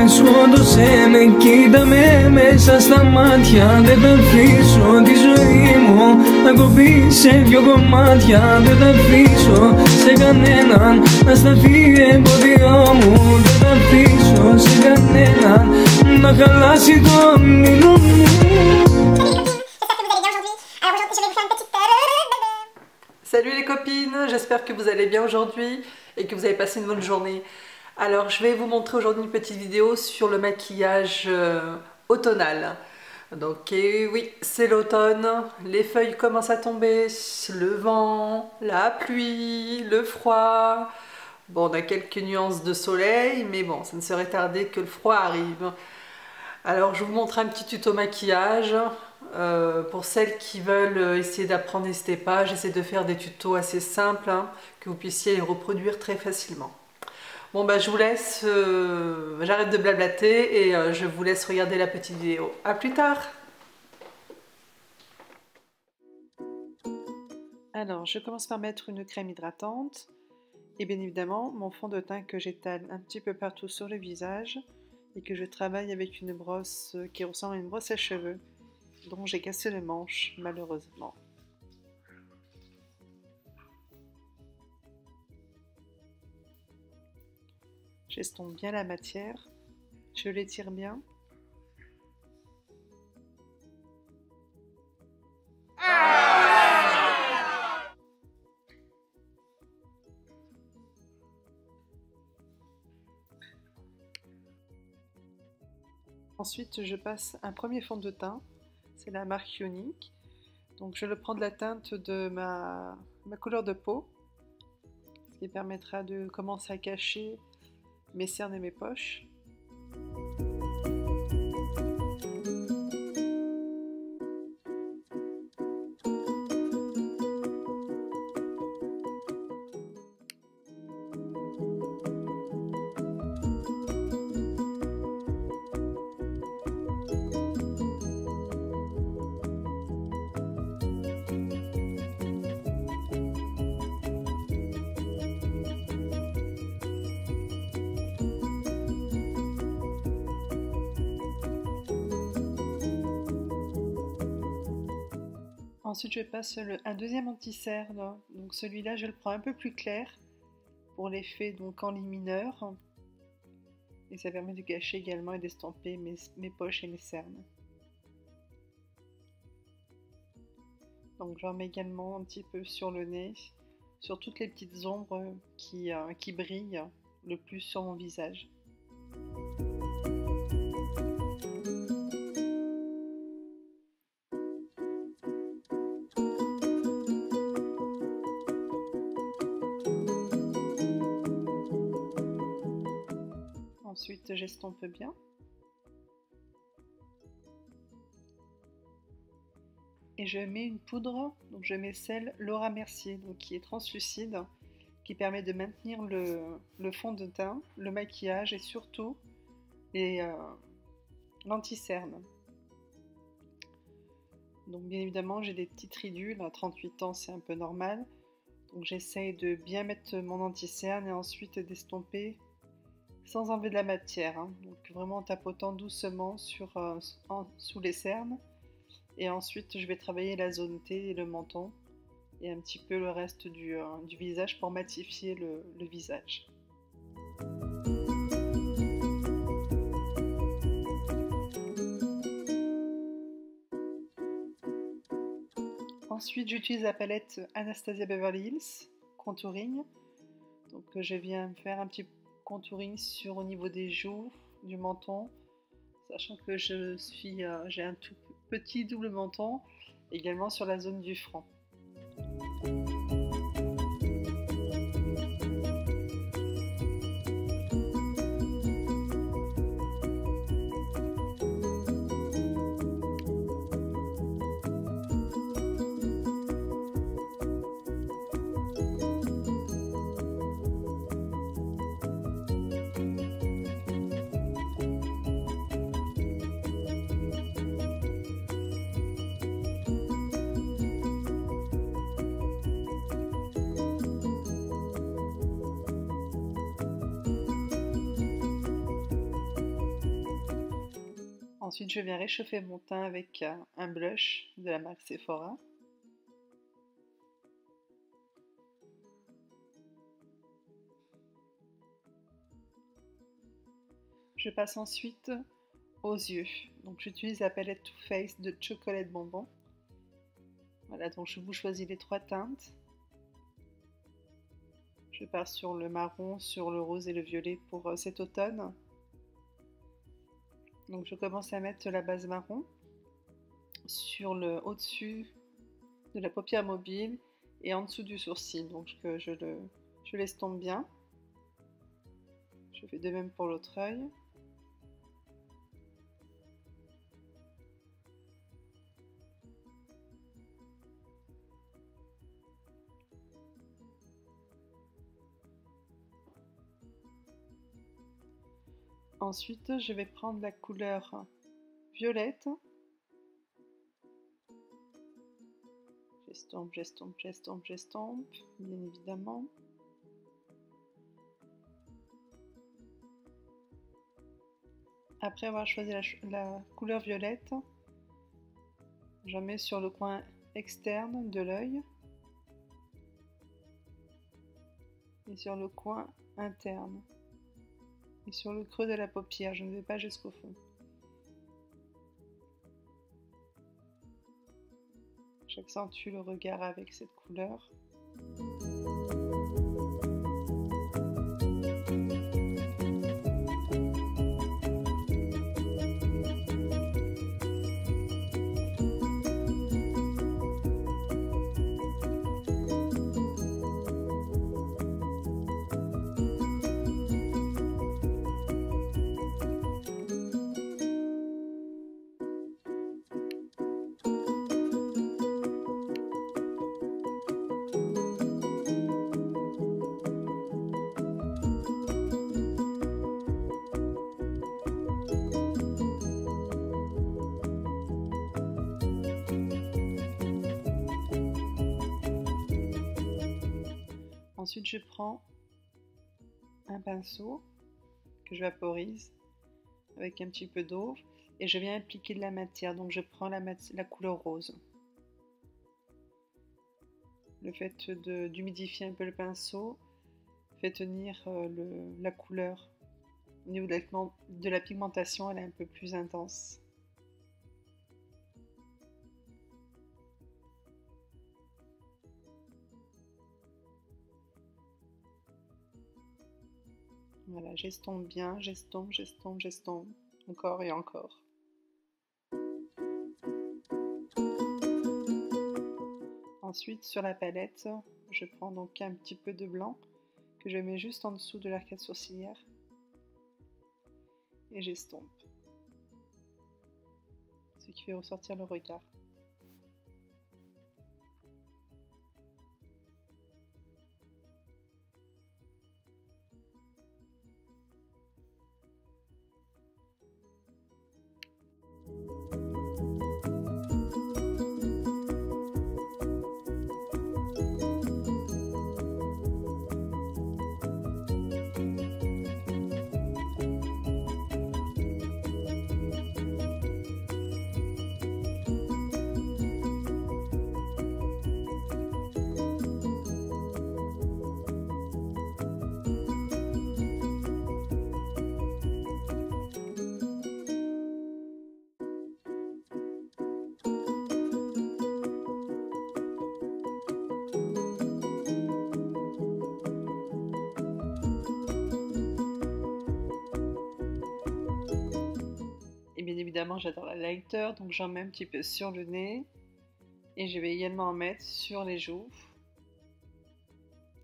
σου, όντωσε με, κοίτα με μέσα στα μάτια. Δεν θα αφήσω τη ζωή μου να κοπεί σε δυο κομμάτια. Δεν θα αφήσω σε κανέναν να σταθεί εμπόδιο μου. Δεν θα αφήσω σε κανέναν να χαλάσει το όνειρο μου. Salut les copines, j'espère que vous allez bien aujourd'hui et que vous avez passé une bonne journée. Alors je vais vous montrer aujourd'hui une petite vidéo sur le maquillage automnal. Donc oui, c'est l'automne, les feuilles commencent à tomber, le vent, la pluie, le froid. Bon, on a quelques nuances de soleil, mais bon, ça ne serait tardé que le froid arrive. Alors je vous montre un petit tuto maquillage. Pour celles qui veulent essayer d'apprendre, n'hésitez pas, j'essaie de faire des tutos assez simples, hein, que vous puissiez les reproduire très facilement. Bon bah je vous laisse, j'arrête de blablater et je vous laisse regarder la petite vidéo. A plus tard. Alors je commence par mettre une crème hydratante et bien évidemment mon fond de teint que j'étale un petit peu partout sur le visage et que je travaille avec une brosse qui ressemble à une brosse à cheveux, dont j'ai cassé le manche malheureusement. J'estompe bien la matière, je l'étire bien. Ensuite je passe un premier fond de teint. C'est la marque Ionic, donc je le prends de la teinte de ma couleur de peau, ce qui permettra de commencer à cacher mes cernes et mes poches. Ensuite je passe un deuxième anti-cerne, donc celui-là je le prends un peu plus clair pour l'effet donc en lit mineur et ça permet de cacher également et d'estomper mes poches et mes cernes. Donc j'en mets également un petit peu sur le nez, sur toutes les petites ombres qui brillent le plus sur mon visage. Ensuite j'estompe bien. Et je mets une poudre, donc je mets celle Laura Mercier, donc qui est translucide, qui permet de maintenir le fond de teint, le maquillage et surtout l'anti-cerne. Donc bien évidemment j'ai des petites ridules, à 38 ans c'est un peu normal, donc j'essaye de bien mettre mon anti-cerne et ensuite d'estomper sans enlever de la matière, hein. Donc vraiment en tapotant doucement sous les cernes. Et ensuite je vais travailler la zone T et le menton et un petit peu le reste du visage pour matifier le visage. Ensuite j'utilise la palette Anastasia Beverly Hills Contouring. Donc je viens faire un petit contouring au niveau des joues, du menton, sachant que j'ai un tout petit double menton, également sur la zone du front. Ensuite, je viens réchauffer mon teint avec un blush de la marque Sephora. Je passe ensuite aux yeux. Donc j'utilise la palette Too Faced de Chocolate Bonbon. Voilà, donc je vous choisis les 3 teintes. Je pars sur le marron, sur le rose et le violet pour cet automne. Donc je commence à mettre la base marron sur le au-dessus de la paupière mobile et en dessous du sourcil. Donc je l'estompe bien. Je fais de même pour l'autre œil. Ensuite, je vais prendre la couleur violette. J'estompe, j'estompe, j'estompe, j'estompe, bien évidemment. Après avoir choisi la couleur violette, j'en mets sur le coin externe de l'œil et sur le coin interne. Et sur le creux de la paupière, je ne vais pas jusqu'au fond. J'accentue le regard avec cette couleur. Ensuite, je prends un pinceau que je vaporise avec un petit peu d'eau et je viens appliquer de la matière. Donc, je prends la couleur rose. Le fait d'humidifier un peu le pinceau fait tenir la couleur. Au niveau de la pigmentation, elle est un peu plus intense. Voilà, j'estompe bien, j'estompe, j'estompe, j'estompe, encore et encore. Ensuite, sur la palette, je prends donc un petit peu de blanc que je mets juste en dessous de l'arcade sourcilière et j'estompe, ce qui fait ressortir le regard. Et bien évidemment, j'adore la lighter, donc j'en mets un petit peu sur le nez. Et je vais également en mettre sur les joues,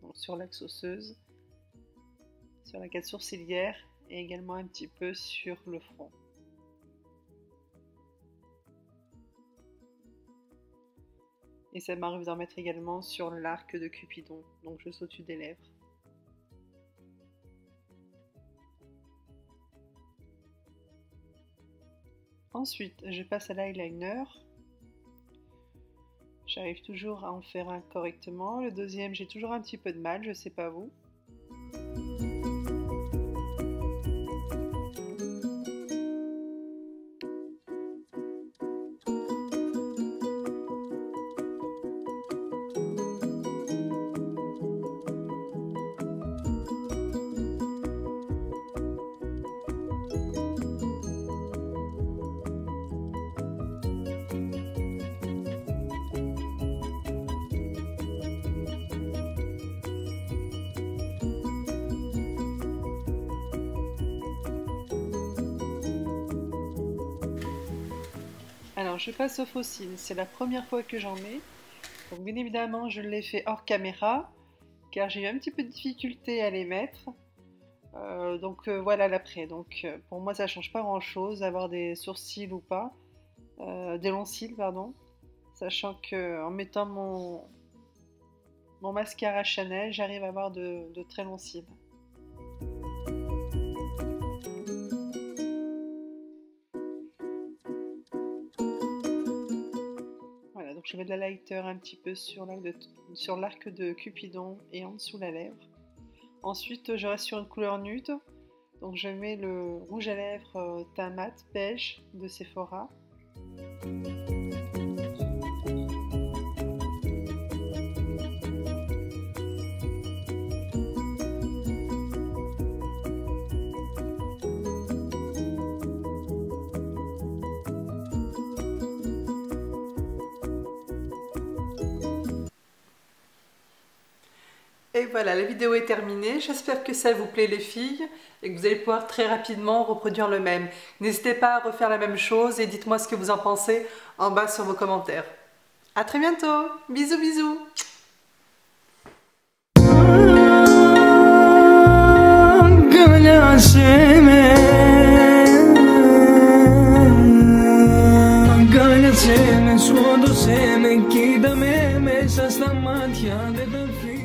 donc sur l'axe osseuse, sur la carte sourcilière et également un petit peu sur le front. Et ça m'arrive d'en mettre également sur l'arc de Cupidon, donc juste au-dessus des lèvres. Ensuite, je passe à l'eyeliner. J'arrive toujours à en faire un correctement. Le deuxième, j'ai toujours un petit peu de mal, je sais pas vous. je passe au fossile, c'est la première fois que j'en mets. Donc bien évidemment je l'ai fait hors caméra car j'ai eu un petit peu de difficulté à les mettre. Voilà l'après. Donc pour moi ça change pas grand chose d'avoir des sourcils ou pas, des longs cils pardon, sachant que en mettant mon mascara Chanel j'arrive à avoir de très longs cils. Donc je mets de la lighter un petit peu sur l'arc de Cupidon et en dessous la lèvre. Ensuite je reste sur une couleur nude, donc je mets le rouge à lèvres teint mat beige de Sephora. Et voilà, la vidéo est terminée. J'espère que ça vous plaît les filles et que vous allez pouvoir très rapidement reproduire le même. N'hésitez pas à refaire la même chose et dites-moi ce que vous en pensez en bas sur vos commentaires. À très bientôt. Bisous bisous. Σκότωσέ με, κοίτα με μέσα στα μάτια, δεν τα αφήνω.